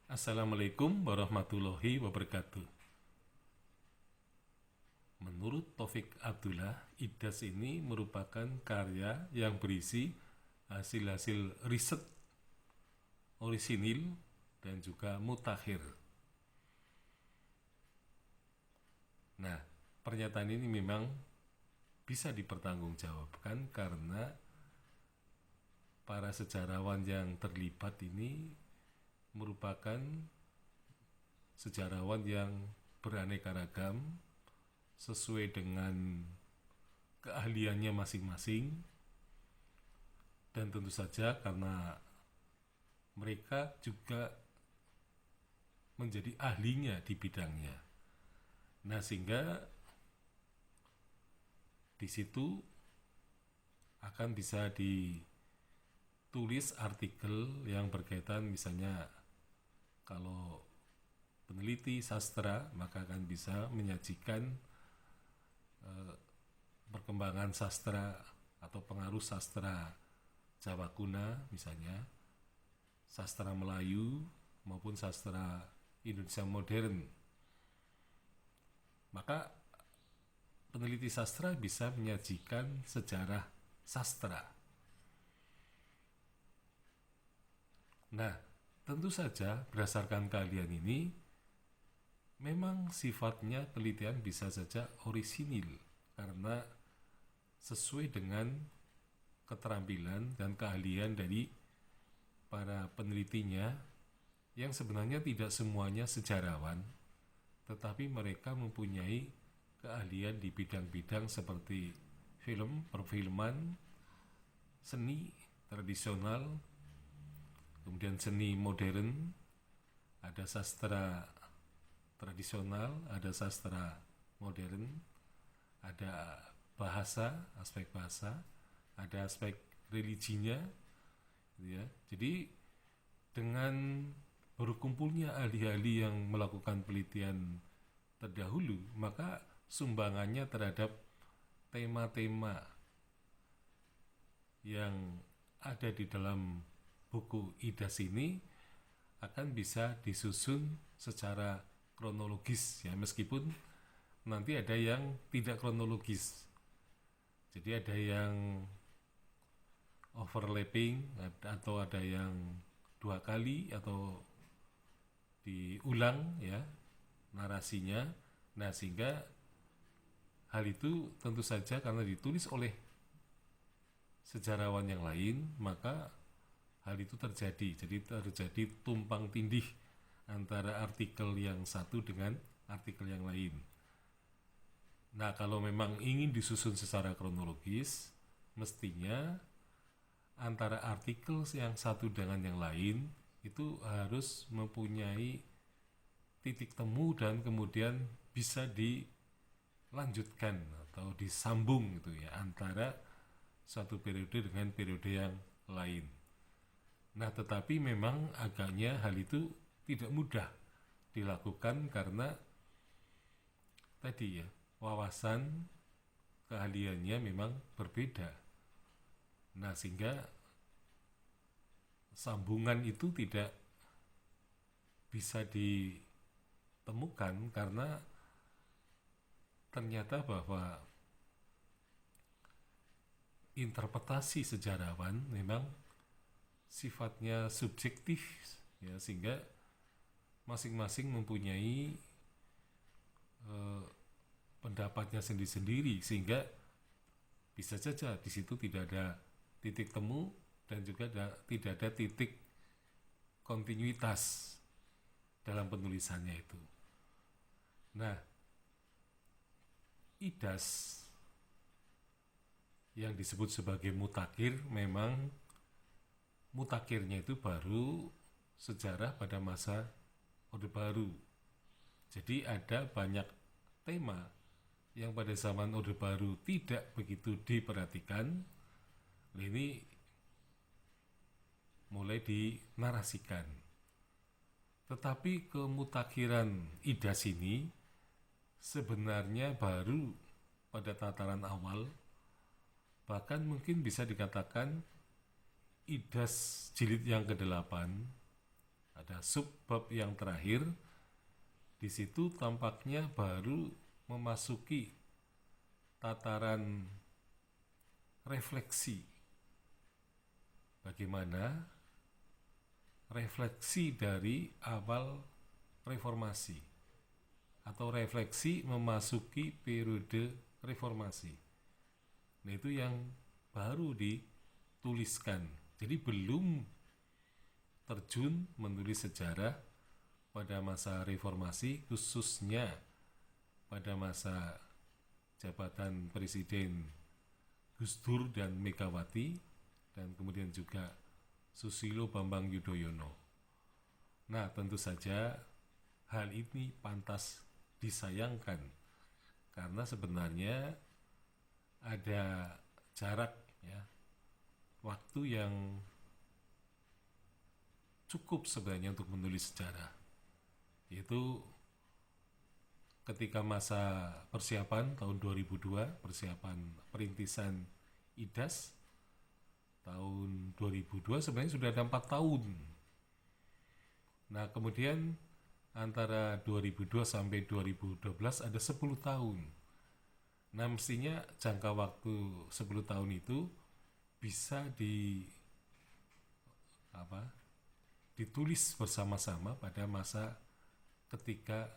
Assalamualaikum warahmatullahi wabarakatuh. Menurut Taufik Abdullah, IDAS ini merupakan karya yang berisi hasil-hasil riset orisinil dan juga mutakhir. Nah, pernyataan ini memang bisa dipertanggungjawabkan karena para sejarawan yang terlibat ini merupakan sejarawan yang beraneka ragam sesuai dengan keahliannya masing-masing, dan tentu saja karena mereka juga menjadi ahlinya di bidangnya. Nah, sehingga di situ akan bisa ditulis artikel yang berkaitan, misalnya kalau peneliti sastra maka akan bisa menyajikan perkembangan sastra atau pengaruh sastra Jawa kuna, misalnya sastra Melayu maupun sastra Indonesia modern. Maka peneliti sastra bisa menyajikan sejarah sastra. Nah, tentu saja berdasarkan keahlian ini memang sifatnya penelitian bisa saja orisinil karena sesuai dengan keterampilan dan keahlian dari para penelitinya yang sebenarnya tidak semuanya sejarawan, tetapi mereka mempunyai keahlian di bidang-bidang seperti film, perfilman, seni tradisional, kemudian seni modern, ada sastra tradisional, ada sastra modern, ada bahasa, aspek bahasa, ada aspek religinya, gitu ya. Jadi dengan berkumpulnya ahli-ahli yang melakukan penelitian terdahulu, maka sumbangannya terhadap tema-tema yang ada di dalam buku IDAS ini akan bisa disusun secara kronologis, ya, meskipun nanti ada yang tidak kronologis. Jadi ada yang overlapping atau ada yang dua kali atau diulang, ya, narasinya. Nah, sehingga hal itu tentu saja karena ditulis oleh sejarawan yang lain, maka hal itu terjadi. Jadi terjadi tumpang tindih antara artikel yang satu dengan artikel yang lain. Nah, kalau memang ingin disusun secara kronologis, mestinya antara artikel yang satu dengan yang lain itu harus mempunyai titik temu dan kemudian bisa dilanjutkan atau disambung gitu ya, antara suatu periode dengan periode yang lain. Nah, tetapi memang agaknya hal itu tidak mudah dilakukan karena tadi ya, wawasan keahliannya memang berbeda. Nah, sehingga sambungan itu tidak bisa ditemukan karena ternyata bahwa interpretasi sejarawan memang sifatnya subjektif, ya, sehingga masing-masing mempunyai pendapatnya sendiri-sendiri, sehingga bisa saja di situ tidak ada titik temu dan juga tidak ada titik kontinuitas dalam penulisannya itu. Nah, IDAS yang disebut sebagai mutakhir, memang mutakhirnya itu baru sejarah pada masa Orde Baru. Jadi ada banyak tema yang pada zaman Orde Baru tidak begitu diperhatikan, ini mulai dinarasikan. Tetapi kemutakhiran IDAS ini sebenarnya baru pada tataran awal, bahkan mungkin bisa dikatakan IDAS jilid yang ke-8 pada subbab yang terakhir, di situ tampaknya baru memasuki tataran refleksi. Bagaimana refleksi dari awal reformasi atau refleksi memasuki periode reformasi. Nah, itu yang baru dituliskan. Jadi belum terjun menulis sejarah pada masa reformasi, khususnya pada masa jabatan Presiden Gus Dur dan Megawati, dan kemudian juga Susilo Bambang Yudhoyono. Nah, tentu saja hal ini pantas disayangkan karena sebenarnya ada jarak ya, waktu yang cukup sebenarnya untuk menulis sejarah, yaitu ketika masa persiapan tahun 2002, persiapan perintisan IDAS tahun 2002 sebenarnya sudah ada 4 tahun. Nah, kemudian antara 2002 sampai 2012 ada 10 tahun. Nah, mestinya jangka waktu 10 tahun itu bisa ditulis bersama-sama pada masa ketika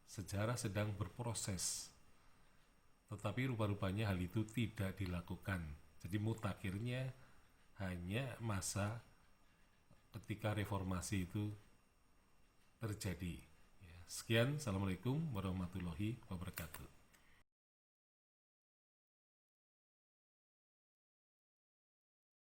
sejarah sedang berproses. Tetapi rupa-rupanya hal itu tidak dilakukan. Jadi mutakhirnya hanya masa ketika reformasi itu terjadi. Ya, sekian, assalamualaikum warahmatullahi wabarakatuh.